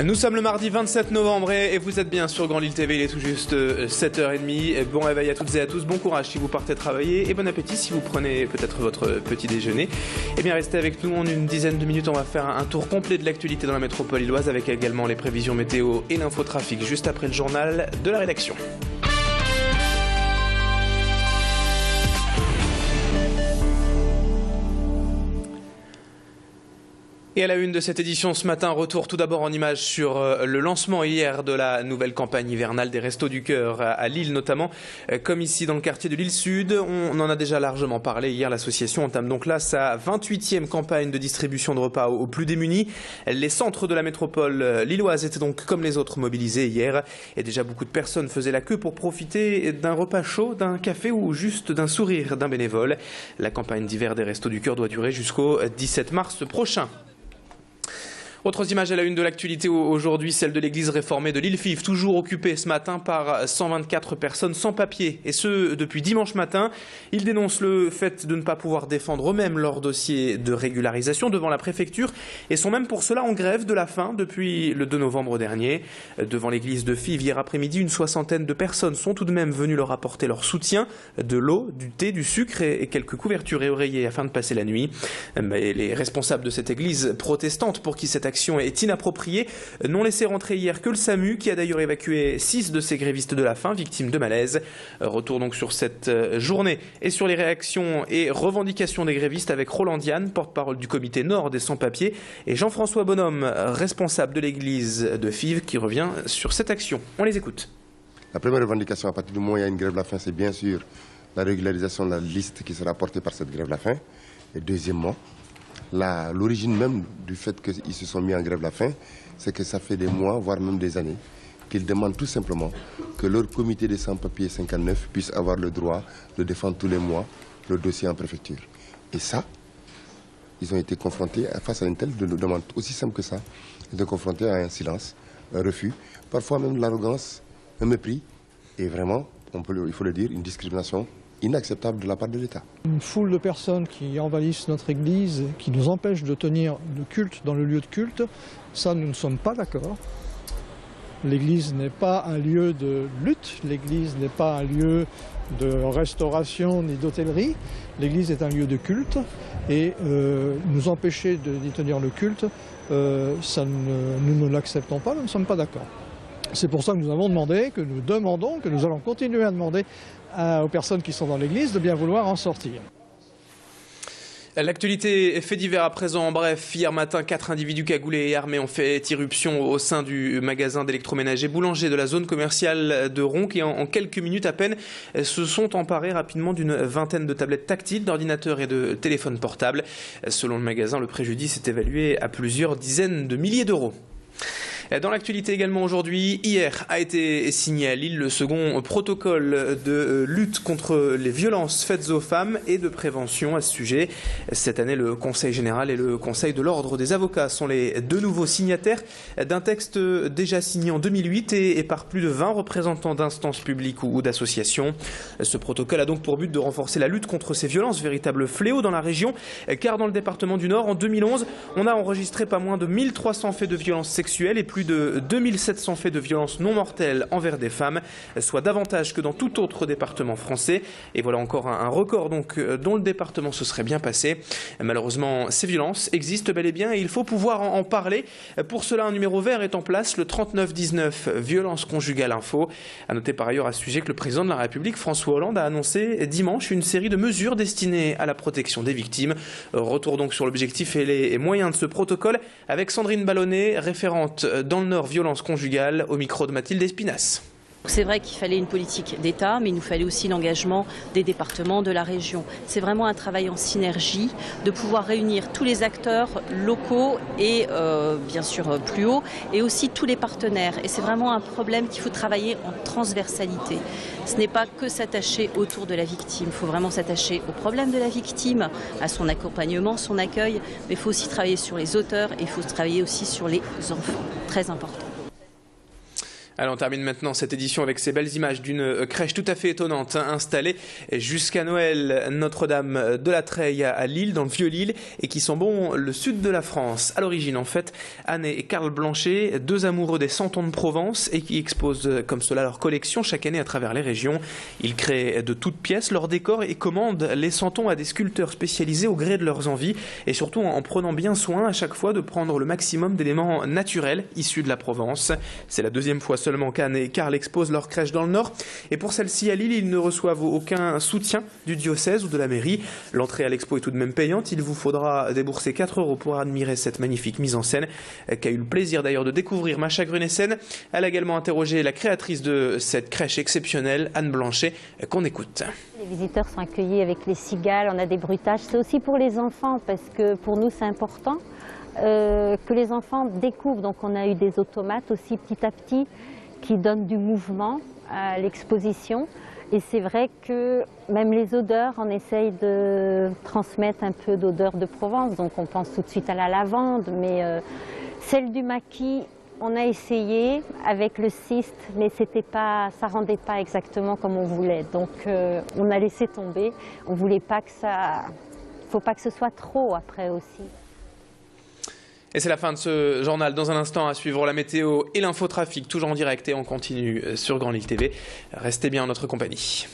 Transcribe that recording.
Nous sommes le mardi 27 novembre et vous êtes bien sur Grand Lille TV, il est tout juste 7h30. Bon réveil à toutes et à tous, bon courage si vous partez travailler et bon appétit si vous prenez peut-être votre petit déjeuner. Eh bien restez avec nous en une dizaine de minutes, on va faire un tour complet de l'actualité dans la métropole lilloise avec également les prévisions météo et l'infotrafic juste après le journal de la rédaction. Et à la une de cette édition ce matin, retour tout d'abord en images sur le lancement hier de la nouvelle campagne hivernale des Restos du Cœur à Lille notamment, comme ici dans le quartier de Lille Sud. On en a déjà largement parlé hier, l'association entame donc là sa 28e campagne de distribution de repas aux plus démunis. Les centres de la métropole lilloise étaient donc comme les autres mobilisés hier et déjà beaucoup de personnes faisaient la queue pour profiter d'un repas chaud, d'un café ou juste d'un sourire d'un bénévole. La campagne d'hiver des Restos du Cœur doit durer jusqu'au 17 mars prochain. Autres images à la une de l'actualité aujourd'hui, celle de l'église réformée de Lille-Fives, toujours occupée ce matin par 124 personnes sans papier, et ce depuis dimanche matin. Ils dénoncent le fait de ne pas pouvoir défendre eux-mêmes leur dossier de régularisation devant la préfecture et sont même pour cela en grève de la faim depuis le 2 novembre dernier. Devant l'église de Fives, hier après-midi, une soixantaine de personnes sont tout de même venues leur apporter leur soutien, de l'eau, du thé, du sucre et quelques couvertures et oreillers afin de passer la nuit. Mais les responsables de cette église protestante pour qui cette action est inappropriée n'ont laissé rentrer hier que le SAMU qui a d'ailleurs évacué 6 de ces grévistes de la faim victimes de malaise. Retour donc sur cette journée et sur les réactions et revendications des grévistes avec Roland Diane, porte-parole du comité Nord des sans-papiers, et Jean-François Bonhomme, responsable de l'église de Fives, qui revient sur cette action. On les écoute. La première revendication à partir du moment où il y a une grève de la faim, c'est bien sûr la régularisation de la liste qui sera portée par cette grève de la faim. Et deuxièmement, l'origine même du fait qu'ils se sont mis en grève de la faim, c'est que ça fait des mois, voire même des années, qu'ils demandent tout simplement que leur comité des sans-papiers 59 puisse avoir le droit de défendre tous les mois le dossier en préfecture. Et ça, ils ont été confrontés face à une telle demande aussi simple que ça. Ils ont été confrontés à un silence, un refus, parfois même de l'arrogance, un mépris, et vraiment, il faut le dire, une discrimination inacceptable de la part de l'État. Une foule de personnes qui envahissent notre église, qui nous empêchent de tenir le culte dans le lieu de culte, ça nous ne sommes pas d'accord. L'église n'est pas un lieu de lutte, l'église n'est pas un lieu de restauration ni d'hôtellerie, l'église est un lieu de culte et nous empêcher d'y tenir le culte, nous ne l'acceptons pas, nous ne sommes pas d'accord. C'est pour ça que nous avons demandé, que nous demandons, que nous allons continuer à demander aux personnes qui sont dans l'église de bien vouloir en sortir. L'actualité fait divers à présent. Bref, hier matin, 4 individus cagoulés et armés ont fait irruption au sein du magasin d'électroménager Boulanger de la zone commerciale de Ronc et en quelques minutes à peine se sont emparés rapidement d'une vingtaine de tablettes tactiles, d'ordinateurs et de téléphones portables. Selon le magasin, le préjudice est évalué à plusieurs dizaines de milliers d'euros. Dans l'actualité également aujourd'hui, hier a été signé à Lille le second protocole de lutte contre les violences faites aux femmes et de prévention à ce sujet. Cette année, le Conseil général et le Conseil de l'ordre des avocats sont les deux nouveaux signataires d'un texte déjà signé en 2008 et par plus de 20 représentants d'instances publiques ou d'associations. Ce protocole a donc pour but de renforcer la lutte contre ces violences, véritable fléau dans la région, car dans le département du Nord, en 2011, on a enregistré pas moins de 1300 faits de violences sexuelles et plus de 2700 faits de violences non mortelles envers des femmes, soit davantage que dans tout autre département français. Et voilà encore un record donc dont le département se serait bien passé. Malheureusement, ces violences existent bel et bien et il faut pouvoir en parler. Pour cela, un numéro vert est en place, le 3919 Violence Conjugale Info. À noter par ailleurs à ce sujet que le président de la République, François Hollande, a annoncé dimanche une série de mesures destinées à la protection des victimes. Retour donc sur l'objectif et les moyens de ce protocole avec Sandrine Ballonnet, référente dans le Nord violence conjugale, au micro de Mathilde Espinasse. C'est vrai qu'il fallait une politique d'État, mais il nous fallait aussi l'engagement des départements, de la région. C'est vraiment un travail en synergie, de pouvoir réunir tous les acteurs locaux et bien sûr plus haut, et aussi tous les partenaires. Et c'est vraiment un problème qu'il faut travailler en transversalité. Ce n'est pas que s'attacher autour de la victime, il faut vraiment s'attacher au problème de la victime, à son accompagnement, son accueil, mais il faut aussi travailler sur les auteurs et il faut travailler aussi sur les enfants, très important. Alors on termine maintenant cette édition avec ces belles images d'une crèche tout à fait étonnante installée jusqu'à Noël Notre-Dame de la Treille à Lille, dans le Vieux-Lille, et qui sent bon le sud de la France. À l'origine, en fait, Anne et Karl Blanchet, deux amoureux des Santons de Provence et qui exposent comme cela leur collection chaque année à travers les régions. Ils créent de toutes pièces leurs décors et commandent les Santons à des sculpteurs spécialisés au gré de leurs envies et surtout en prenant bien soin à chaque fois de prendre le maximum d'éléments naturels issus de la Provence. C'est la deuxième fois seulement qu'Anne et Karl exposent leur crèche dans le Nord. Et pour celle-ci à Lille, ils ne reçoivent aucun soutien du diocèse ou de la mairie. L'entrée à l'expo est tout de même payante. Il vous faudra débourser 4 € pour admirer cette magnifique mise en scène qu'a eu le plaisir d'ailleurs de découvrir Macha Grunessen. Elle a également interrogé la créatrice de cette crèche exceptionnelle, Anne Blanchet, qu'on écoute. Les visiteurs sont accueillis avec les cigales, on a des bruitages. C'est aussi pour les enfants parce que pour nous c'est important. Que les enfants découvrent. Donc on a eu des automates aussi petit à petit qui donnent du mouvement à l'exposition. Et c'est vrai que même les odeurs, on essaye de transmettre un peu d'odeur de Provence. Donc on pense tout de suite à la lavande, mais celle du maquis, on a essayé avec le cyste, mais ça rendait pas exactement comme on voulait. Donc on a laissé tomber. On voulait pas que faut pas que ce soit trop après aussi. Et c'est la fin de ce journal. Dans un instant, à suivre la météo et l'infotrafic, toujours en direct et en continu sur Grand Lille TV. Restez bien en notre compagnie.